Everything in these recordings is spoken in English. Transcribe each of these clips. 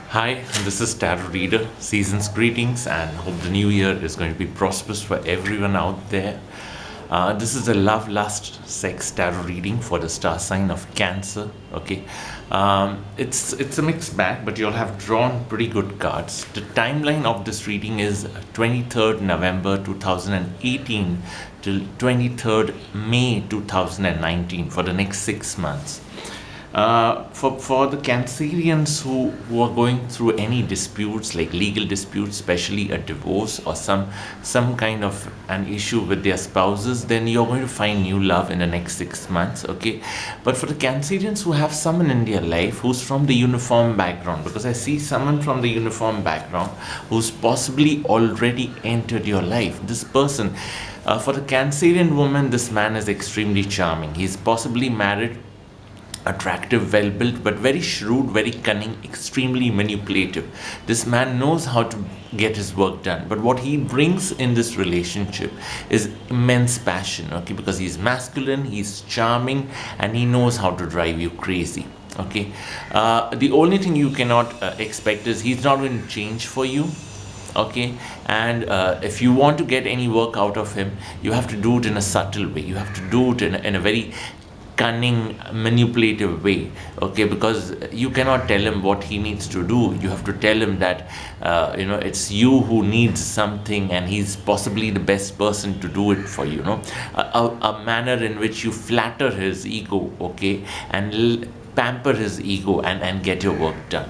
Hi, this is Tarot Reader. Season's greetings and hope the new year is going to be prosperous for everyone out there. This is a love, lust, sex tarot reading for the star sign of Cancer. Okay, it's a mixed bag, but you'll have drawn pretty good cards. The timeline of this reading is 23rd November 2018 till 23rd May 2019 for the next 6 months. For the Cancerians who are going through any disputes, like legal disputes, especially a divorce or some kind of an issue with their spouses, then you're going to find new love in the next 6 months. Okay, but for the Cancerians who have someone in their life who's from the uniform background, because I see someone from the uniform background who's possibly already entered your life. This person, for the Cancerian woman, this man is extremely charming. He's possibly married, attractive, well built, but very shrewd, very cunning, extremely manipulative. This man knows how to get his work done, but what he brings in this relationship is immense passion. Okay, because he's masculine, he's charming, and he knows how to drive you crazy. Okay, the only thing you cannot expect is he's not going to change for you. Okay, and if you want to get any work out of him, you have to do it in a subtle way. You have to do it in a very cunning, manipulative way. Okay, because you cannot tell him what he needs to do. You have to tell him that it's you who needs something, and he's possibly the best person to do it for you. A manner in which you flatter his ego, okay, and pamper his ego and get your work done.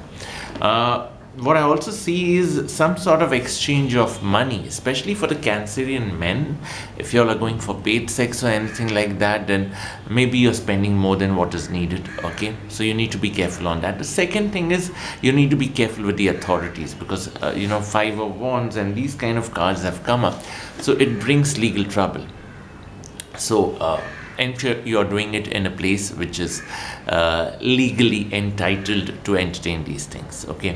What I also see is some sort of exchange of money, especially for the Cancerian men. If you're going for paid sex or anything like that, then maybe you're spending more than what is needed. Okay, so you need to be careful on that. The second thing is you need to be careful with the authorities, because Five of Wands and these kind of cards have come up, so it brings legal trouble. So ensure you are doing it in a place which is legally entitled to entertain these things. Okay,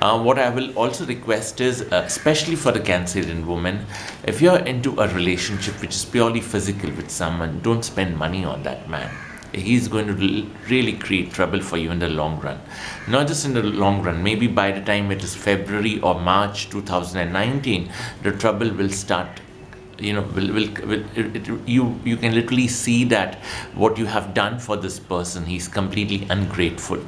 what I will also request is, especially for the Cancerian woman, if you're into a relationship which is purely physical with someone, don't spend money on that man. He's going to really create trouble for you in the long run. Not just in the long run, maybe by the time it is February or March 2019, the trouble will start. You can literally see that what you have done for this person, he's completely ungrateful.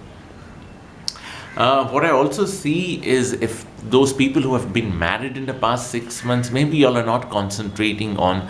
What I also see is, if those people who have been married in the past 6 months, maybe y'all are not concentrating on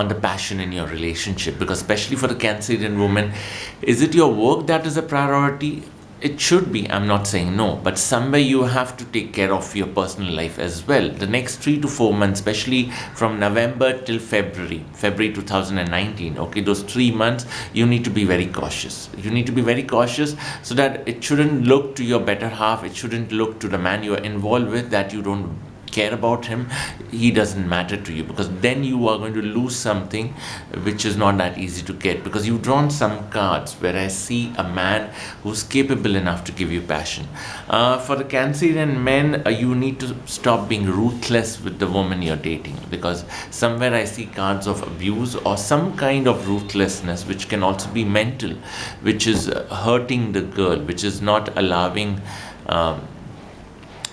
the passion in your relationship, because especially for the Cancerian woman, is it your work that is a priority? It should be, I'm not saying no, but somewhere you have to take care of your personal life as well. The next 3 to 4 months, especially from November till February 2019, okay, those 3 months, you need to be very cautious. You need to be very cautious so that it shouldn't look to your better half, it shouldn't look to the man you are involved with that you don't care about him, he doesn't matter to you, because then you are going to lose something which is not that easy to get, because you've drawn some cards where I see a man who's capable enough to give you passion. For the Cancerian men, you need to stop being ruthless with the woman you're dating, because somewhere I see cards of abuse or some kind of ruthlessness, which can also be mental, which is hurting the girl, which is not allowing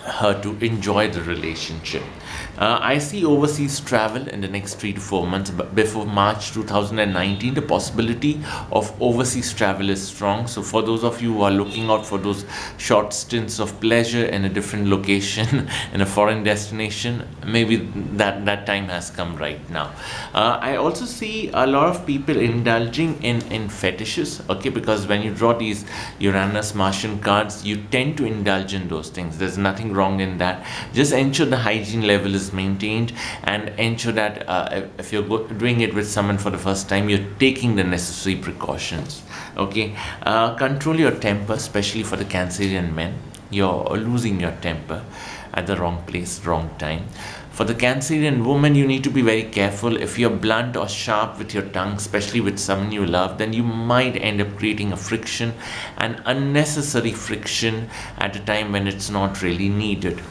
her to enjoy the relationship. I see overseas travel in the next 3 to 4 months. But before March 2019, the possibility of overseas travel is strong. So for those of you who are looking out for those short stints of pleasure in a different location, in a foreign destination, maybe that time has come right now. I also see a lot of people indulging in fetishes, okay, because when you draw these Uranus Martian cards, you tend to indulge in those things. There's nothing wrong in that. Just ensure the hygiene level is maintained, and ensure that if you're doing it with someone for the first time, you're taking the necessary precautions. Okay, control your temper, especially for the Cancerian men. You're losing your temper at the wrong place, wrong time. For the Cancerian woman, you need to be very careful. If you're blunt or sharp with your tongue, especially with someone you love, then you might end up creating a friction, an unnecessary friction at a time when it's not really needed.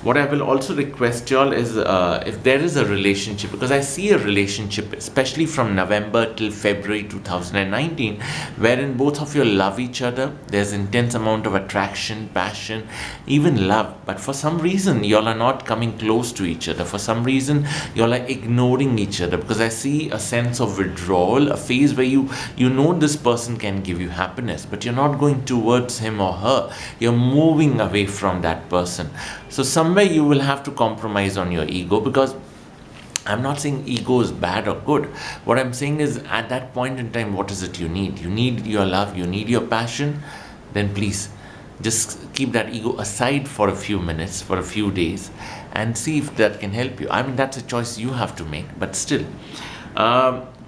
What I will also request y'all is if there is a relationship, because I see a relationship, especially from November till February 2019, wherein both of you love each other, there's intense amount of attraction, passion, even love, but for some reason y'all are not coming close to each other. For some reason y'all are ignoring each other, because I see a sense of withdrawal, a phase where you know this person can give you happiness, but you're not going towards him or her. You're moving away from that person. So somewhere you will have to compromise on your ego, because I'm not saying ego is bad or good. What I'm saying is, at that point in time, what is it you need? You need your love, you need your passion. Then please just keep that ego aside for a few minutes, for a few days, and see if that can help you. I mean, that's a choice you have to make, but still.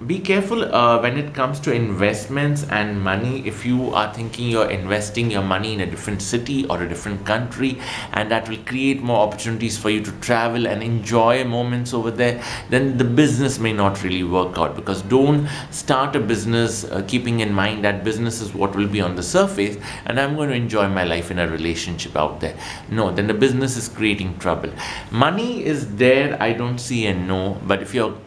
Be careful when it comes to investments and money. If you are thinking you're investing your money in a different city or a different country, and that will create more opportunities for you to travel and enjoy moments over there, then the business may not really work out. Because don't start a business keeping in mind that business is what will be on the surface and I'm going to enjoy my life in a relationship out there. No, then the business is creating trouble. Money is there, I don't see a no, but if you're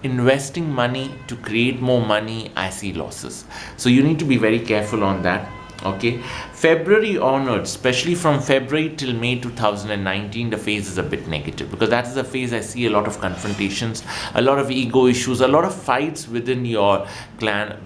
investing money to create more money, I see losses. So you need to be very careful on that. Okay, February onwards, especially from February till May 2019, the phase is a bit negative, because that is a phase I see a lot of confrontations, a lot of ego issues, a lot of fights within your clan,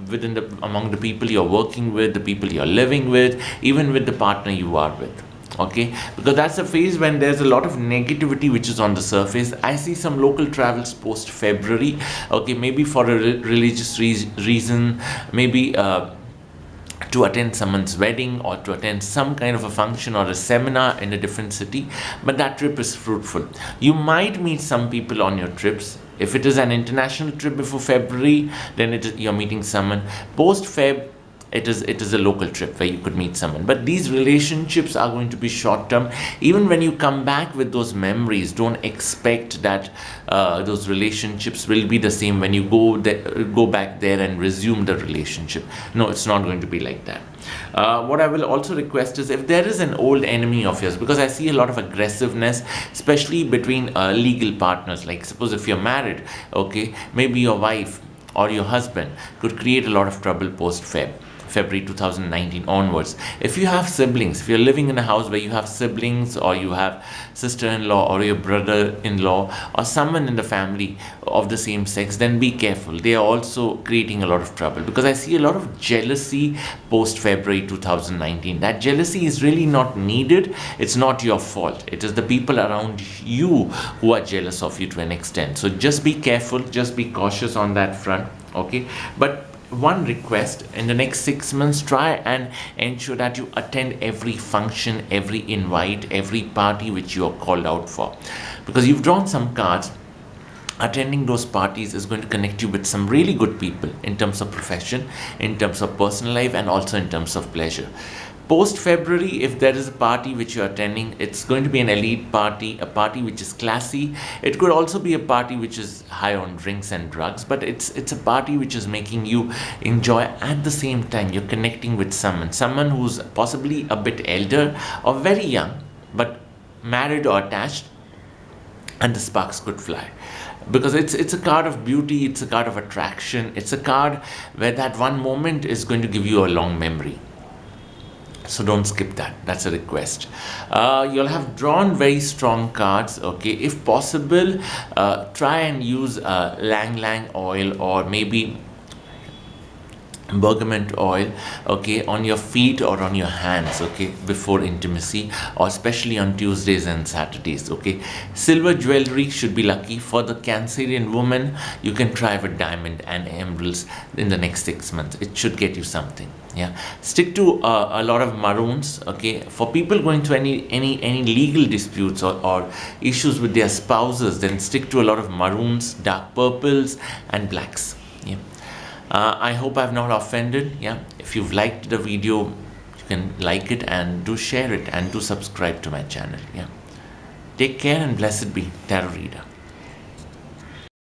among the people you're working with, the people you're living with, even with the partner you are with. Okay, because that's a phase when there's a lot of negativity which is on the surface. I see some local travels post February. Okay, maybe for a religious reason, maybe to attend someone's wedding or to attend some kind of a function or a seminar in a different city, but that trip is fruitful. You might meet some people on your trips. If it is an international trip before February, then you're meeting someone. Post Feb, it is a local trip where you could meet someone. But these relationships are going to be short term. Even when you come back with those memories, don't expect that those relationships will be the same when you go back there and resume the relationship. No, it's not going to be like that. What I will also request is, if there is an old enemy of yours, because I see a lot of aggressiveness, especially between legal partners. Like suppose if you're married, okay, maybe your wife or your husband could create a lot of trouble post February 2019 onwards. If you have siblings, if you're living in a house where you have siblings, or you have sister-in-law or your brother-in-law or someone in the family of the same sex, then be careful. They are also creating a lot of trouble, because I see a lot of jealousy post February 2019. That jealousy is really not needed. It's not your fault. It is the people around you who are jealous of you to an extent. So just be careful, just be cautious on that front. Okay, but one request: in the next 6 months, try and ensure that you attend every function, every invite, every party which you are called out for, because you've drawn some cards. Attending those parties is going to connect you with some really good people in terms of profession, in terms of personal life, and also in terms of pleasure. Post February, if there is a party which you're attending, it's going to be an elite party, a party which is classy. It could also be a party which is high on drinks and drugs, but it's a party which is making you enjoy. At the same time, you're connecting with someone who's possibly a bit elder or very young, but married or attached, and the sparks could fly. Because it's a card of beauty, it's a card of attraction, it's a card where that one moment is going to give you a long memory. So don't skip that. That's a request. You'll have drawn very strong cards. Okay, if possible, try and use Lang Lang oil, or maybe bergamot oil, okay, on your feet or on your hands, okay, before intimacy, or especially on Tuesdays and Saturdays. Okay, silver jewelry should be lucky. For the Cancerian woman, you can try with diamond and emeralds in the next 6 months. It should get you something. Yeah, stick to a lot of maroons. Okay, for people going to any legal disputes or issues with their spouses, then stick to a lot of maroons, dark purples, and blacks. Yeah. I hope I've not offended. Yeah, if you've liked the video, you can like it and do share it and do subscribe to my channel. Yeah, take care and blessed be, Tarot Reader.